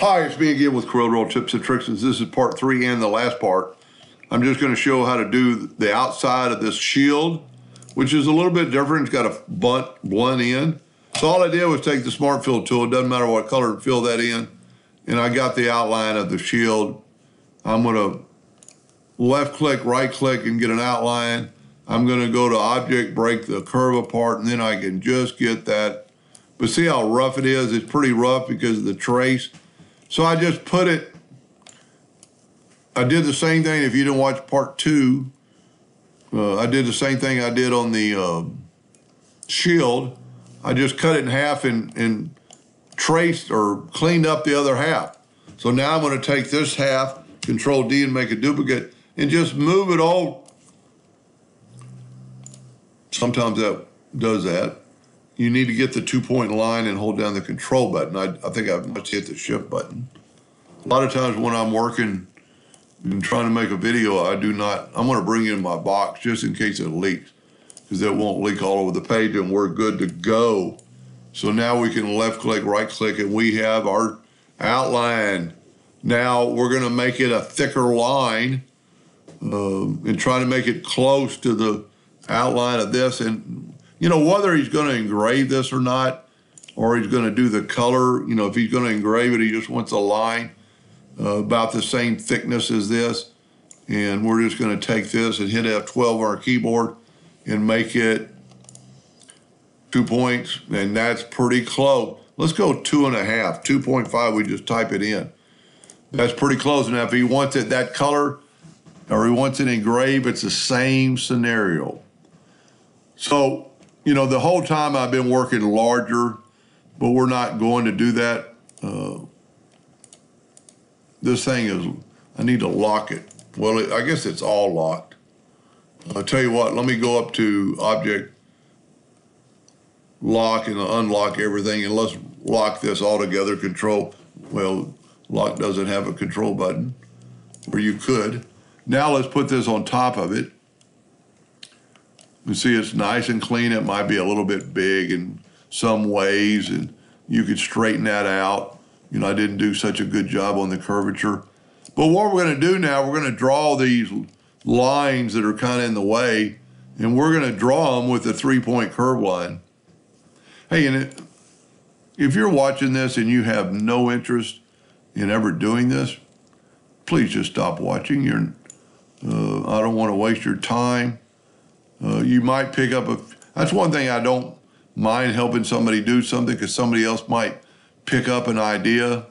Hi, it's me again with Corel Tips and Tricks. This is part 3 and the last part. I'm just going to show how to do the outside of this shield, which is a little bit different. It's got a blunt end. So all I did was take the Smart Fill tool, it doesn't matter what color, fill that in, and I got the outline of the shield. I'm going to left click, right click, and get an outline. I'm going to go to Object, break the curve apart, and then I can just get that. But see how rough it is? It's pretty rough because of the trace. So I just put it, I did the same thing if you didn't watch part 2. I did the same thing I did on the shield. I just cut it in half and traced or cleaned up the other half. So now I'm going to take this half, Control D, and make a duplicate and just move it all. Sometimes that does that. You need to get the 2-point line and hold down the Control button. I think I must hit the Shift button. A lot of times when I'm working and trying to make a video, I'm going to bring in my box just in case it leaks, because it won't leak all over the page, and we're good to go. So now we can left click, right click, and we have our outline. Now we're going to make it a thicker line and try to make it close to the outline of this. And you know, whether he's going to engrave this or not, or he's going to do the color, you know, if he's going to engrave it, he just wants a line about the same thickness as this. And we're just going to take this and hit F12 on our keyboard and make it 2 points, and that's pretty close. Let's go 2.5, 2.5, we just type it in. That's pretty close. Now, if he wants it that color, or he wants it engraved, it's the same scenario. So, you know, the whole time I've been working larger, but we're not going to do that. This thing is, I need to lock it. Well, I guess it's all locked. I'll tell you what, let me go up to Object, Lock, and unlock everything, and let's lock this all together. Control, well, lock doesn't have a control button, or you could. Now let's put this on top of it. You see it's nice and clean. It might be a little bit big in some ways, and you could straighten that out. You know, I didn't do such a good job on the curvature. But what we're going to do now, we're going to draw these lines that are kind of in the way, and we're going to draw them with the 3-point curve line. Hey, and if you're watching this and you have no interest in ever doing this, please just stop watching. I don't want to waste your time. You might pick up that's one thing I don't mind helping somebody do something, because somebody else might pick up an idea.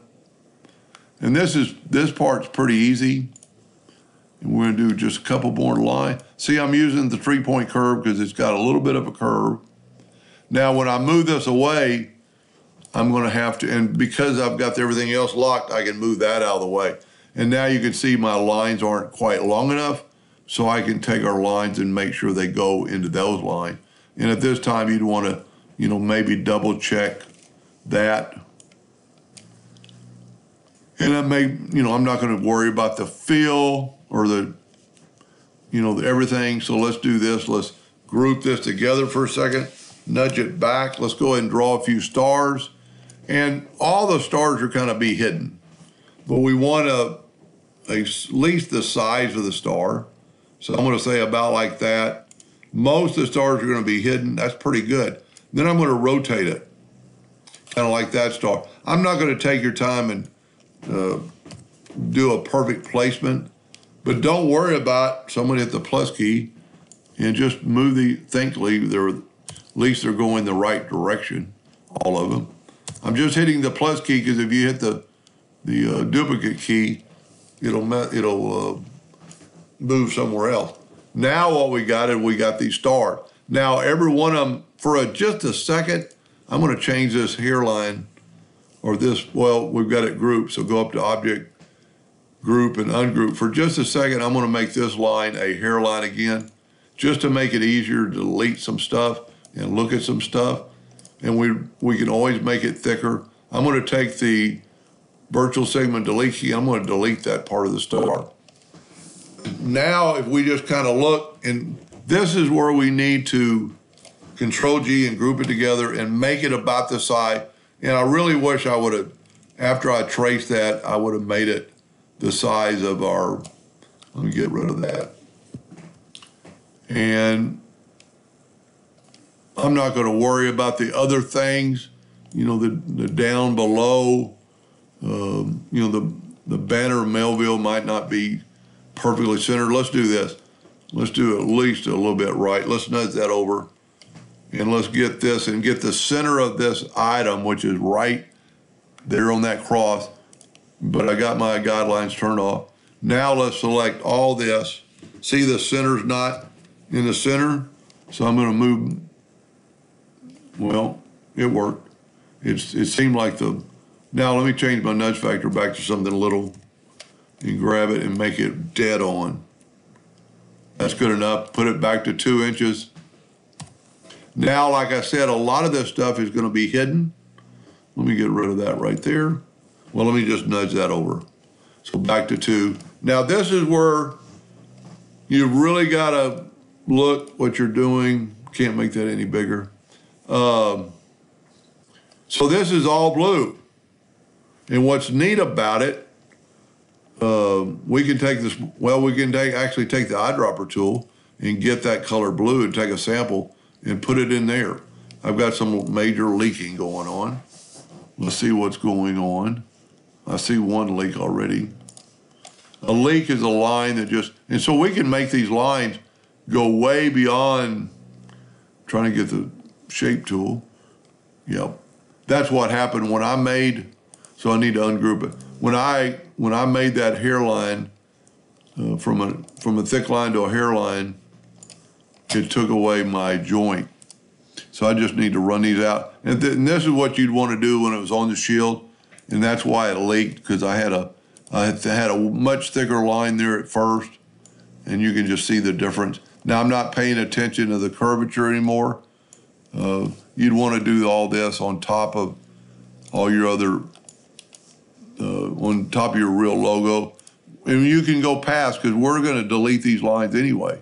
And this part's pretty easy. And we're going to do just a couple more lines. See, I'm using the 3-point curve because it's got a little bit of a curve. Now, when I move this away, I'm going to have to, and because I've got everything else locked, I can move that out of the way. And now you can see my lines aren't quite long enough, so I can take our lines and make sure they go into those lines. And at this time, you'd want to, you know, maybe double check that. And I may, you know, I'm not going to worry about the fill or the, you know, everything. So let's do this. Let's group this together for a second, nudge it back. Let's go ahead and draw a few stars. And all the stars are kind of be hidden. But we want at least the size of the star. So I'm going to say about like that. Most of the stars are going to be hidden. That's pretty good. Then I'm going to rotate it, kind of like that star. I'm not going to take your time and do a perfect placement, but don't worry about someone hit the plus key and just move thinkly. At least they're going the right direction, all of them. I'm just hitting the plus key because if you hit the duplicate key, it'll move somewhere else. Now what we got is we got these stars. Now every one of them, for just a second, I'm going to change this hairline or this, well, we've got it grouped, so go up to Object, Group, and Ungroup. For just a second, I'm going to make this line a hairline again, just to make it easier to delete some stuff and look at some stuff. And we can always make it thicker. I'm going to take the virtual segment delete key. I'm going to delete that part of the star. Now, if we just kind of look, and this is where we need to Control G and group it together and make it about the size. And I really wish I would have after I traced that, I would have made it the size of our, let me get rid of that. And I'm not going to worry about the other things, you know, the down below, you know, the banner of Melville might not be perfectly centered. Let's do this. Let's do at least a little bit right. Let's nudge that over. And let's get this and get the center of this item, which is right there on that cross. But I got my guidelines turned off. Now let's select all this. See the center's not in the center? So I'm gonna move, well, it worked. It seemed like now let me change my nudge factor back to something little and grab it and make it dead on. That's good enough. Put it back to 2 inches. Now, like I said, a lot of this stuff is going to be hidden. Let me get rid of that right there. Well, let me just nudge that over. So back to 2. Now, this is where you really got to look what you're doing. Can't make that any bigger. So this is all blue. And what's neat about it, we can take this, well, we can actually take the eyedropper tool and get that color blue and take a sample and put it in there. I've got some major leaking going on. Let's see what's going on. I see one leak already. A leak is a line that just, and so we can make these lines go way beyond trying to get the shape tool. Yep. That's what happened when I made, so I need to ungroup it. When I made that hairline, from a thick line to a hairline, it took away my joint. So I just need to run these out. And this is what you'd want to do when it was on the shield. And that's why it leaked, because I had a much thicker line there at first, and you can just see the difference. Now I'm not paying attention to the curvature anymore. You'd want to do all this on top of all your other, on top of your real logo. And you can go past, because we're going to delete these lines anyway.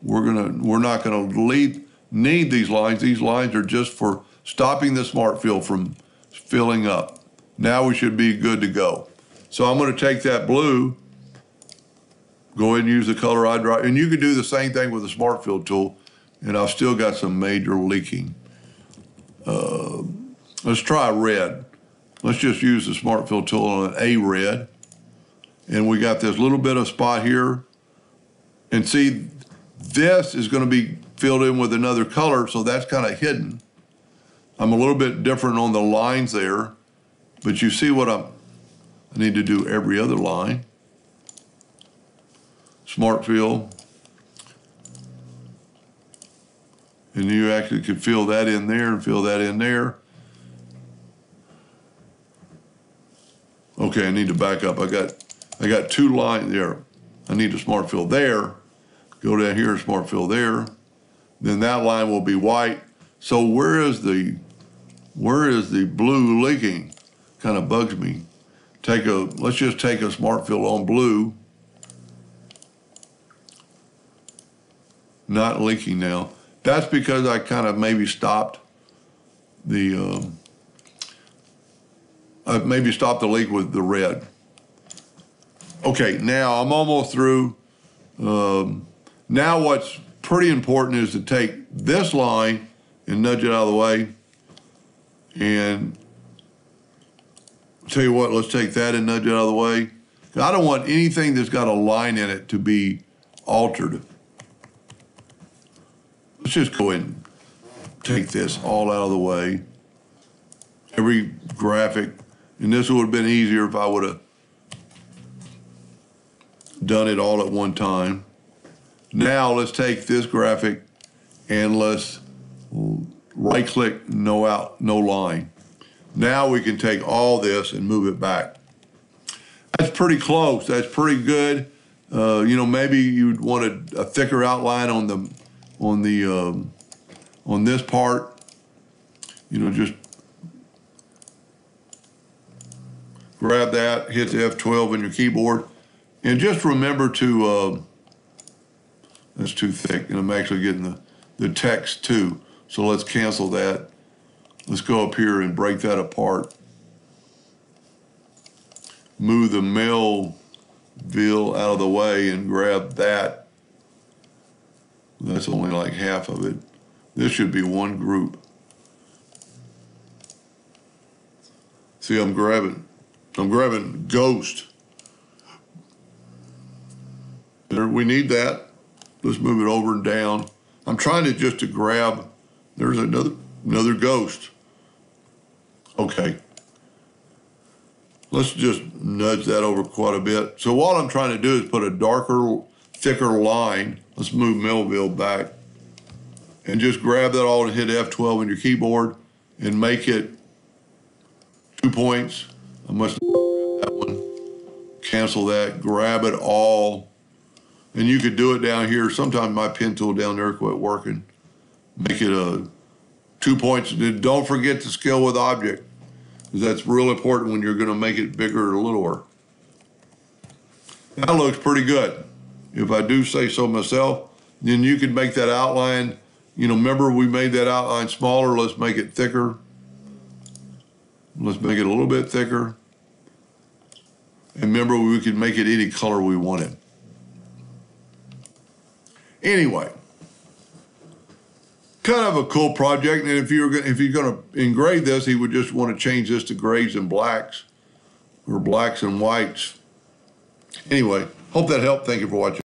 We're not going to need these lines. These lines are just for stopping the smart fill from filling up. Now we should be good to go. So I'm going to take that blue, go ahead and use the color eyedropper, and you can do the same thing with the smart fill tool, and I've still got some major leaking. Let's try red. Let's just use the smart fill tool on an A red, and we got this little bit of spot here, and see, this is going to be filled in with another color, so that's kind of hidden. I'm a little bit different on the lines there, but you see what I need to do every other line. Smart fill. And you actually could fill that in there and fill that in there. Okay, I need to back up. I got 2 lines there. I need to smart fill there. Go down here and smart fill there. Then that line will be white. So where is the blue leaking? Kind of bugs me. Let's just take a smart fill on blue. Not leaking now. That's because I kind of maybe stopped the leak with the red. Okay, now I'm almost through. Now what's pretty important is to take this line and nudge it out of the way. And tell you what, let's take that and nudge it out of the way. I don't want anything that's got a line in it to be altered. Let's just go ahead and take this all out of the way. Every graphic, and this would have been easier if I would have done it all at one time. Now let's take this graphic and let's right click, no line. Now we can take all this and move it back. That's pretty close. That's pretty good. You know, maybe you'd want a thicker outline on this part. You know, just grab that, hit the F12 on your keyboard, and just remember to, that's too thick, and I'm actually getting the text too. So let's cancel that. Let's go up here and break that apart. move the Melville out of the way and grab that. That's only like half of it. This should be one group. See, I'm grabbing Ghost. There, we need that. Let's move it over and down. I'm trying to just to grab, there's another Ghost. Okay. Let's just nudge that over quite a bit. So what I'm trying to do is put a darker, thicker line. Let's move Melville back. And just grab that all and hit F12 on your keyboard and make it 2 points. I must have grabbed that one. Cancel that, grab it all. And you could do it down here. Sometimes my pen tool down there quit working. Make it a 2 points. Don't forget to scale with object, because that's real important when you're going to make it bigger or littler. That looks pretty good. If I do say so myself, then you can make that outline. You know, remember we made that outline smaller. Let's make it thicker. Let's make it a little bit thicker. And remember, we could make it any color we wanted. Anyway, kind of a cool project. And if you're going to engrave this, he would just want to change this to grays and blacks, or blacks and whites. Anyway, hope that helped. Thank you for watching.